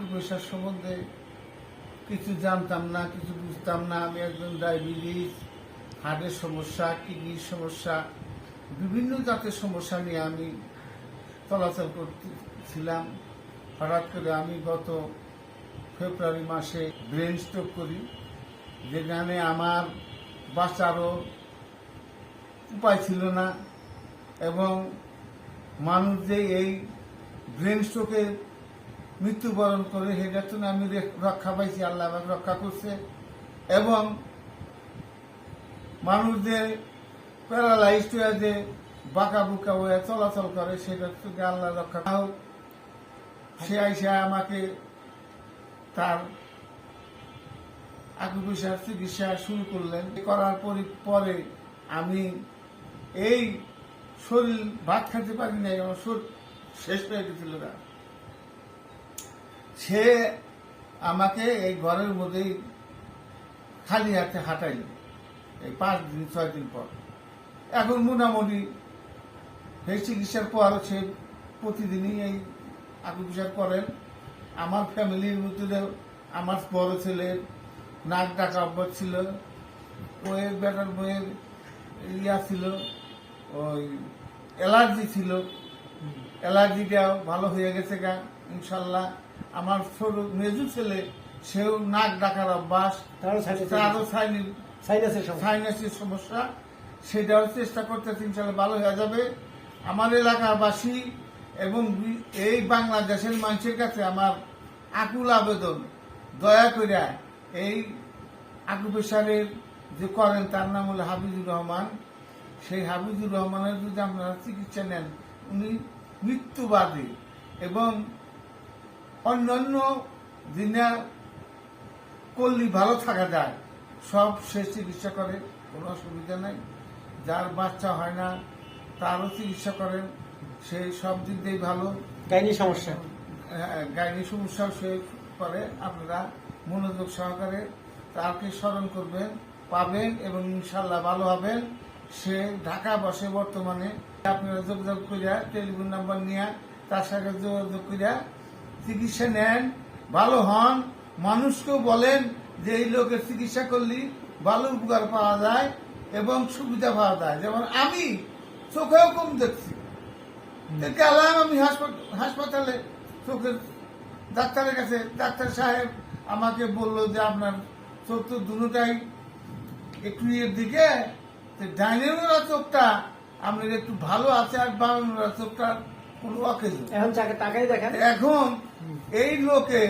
আকুপেশার সম্বন্ধে কিছু জানতাম না, কিছু বুঝতাম না। আমি একজন ডায়াবেটিস, হার্টের সমস্যা, কিডনির সমস্যা, বিভিন্ন জাতের সমস্যা নিয়ে আমি চলাচল করতেছিলাম। হঠাৎ করে আমি গত ফেব্রুয়ারি মাসে ব্রেন স্ট্রোক করি, যেখানে আমার বাঁচারও উপায় ছিল না। এবং মানুষ যে এই ব্রেন স্ট্রোকে মৃত্যুবরণ করে সেটার জন্য আমি রক্ষা পাইছি, আল্লাহ আমাকে রক্ষা করছে। এবং মানুষ যে প্যারালাইজড হয়ে যে বাঁকা বুকা হয়ে চলাচল করে সেটার থেকে আল্লাহ রক্ষা হোক। সে আইসা আমাকে তার আকুপেশার চিকিৎসা শুরু করলেন। করার পরে আমি এই শরীর ভাত খেতে পারি নাই, আমার শরীর শেষ হয়ে গেছিল না। সে আমাকে এই ঘরের মধ্যেই খালি হাতে হাঁটাইল এই 5 দিন 6 দিন পর। এখন মোটামুটি এই চিকিৎসার পর সে প্রতিদিনই এই আকুপেশার করেন। আমার ফ্যামিলির মধ্যে আমার বড় ছেলের নাক ডাকা অভ্যাস ছিল, বইয়ের বেটার বইয়ের ছিল, ওই অ্যালার্জি ছিল, অ্যালার্জিটাও ভালো হয়ে গেছে গা ইনশাল্লাহ। আমার ছোট মেজু ছেলে, সেও নাক ডাকার অভ্যাস, তারও সাইনাসের সমস্যা, সেটাও চেষ্টা করতেছে, ইনশাল্লাহ ভালো হয়ে যাবে। আমার এলাকাবাসী এবং এই বাংলাদেশের মানুষের কাছে আমার আকুল আবেদন, দয়া করে এই আকুপেশারের যে করেন তার নাম হলো হাফিজুর রহমান। সেই হাফিজুর রহমানের যদি আপনারা চিকিৎসা নেন, উনি মৃত্যুবাদী এবং অন্যান্য দিনে করলে ভালো থাকা যায়, সব সে চিকিৎসা করে, কোনো অসুবিধা নাই। যার বাচ্চা হয় না তারও চিকিৎসা করেন, সে সব দিক দিয়েই ভালো। গাইনি সমস্যা, গাইনি সমস্যাও সে করে। আপনারা মনোযোগ সহকারে তাকে স্মরণ করবেন, পাবেন এবং ইনশাল্লাহ ভালো হবেন। সে ঢাকা বসে বর্তমানে। আপনারা যোগাযোগ করিয়া টেলিফোন নাম্বার নিয়ে তার সাথে যোগাযোগ করিয়া চিকিৎসা নেন, ভালো হন। মানুষকেও বলেন যে এই লোকের চিকিৎসা করলে ভালো উপকার পাওয়া যায় এবং সুবিধা পাওয়া যায়। যেমন আমি চোখেও কম দেখছি, গেলাম আমি হাসপাতালে চোখের ডাক্তারের কাছে, ডাক্তার সাহেব আমাকে বললো যে আপনার চোখ তো দুটাই একটু এর দিকে, ডাইনের চোখটা আপনার একটু ভালো আছে আর বামের চোখটা কোনো অকেজ। এখন তাকাই দেখেন। এখন এই লোকে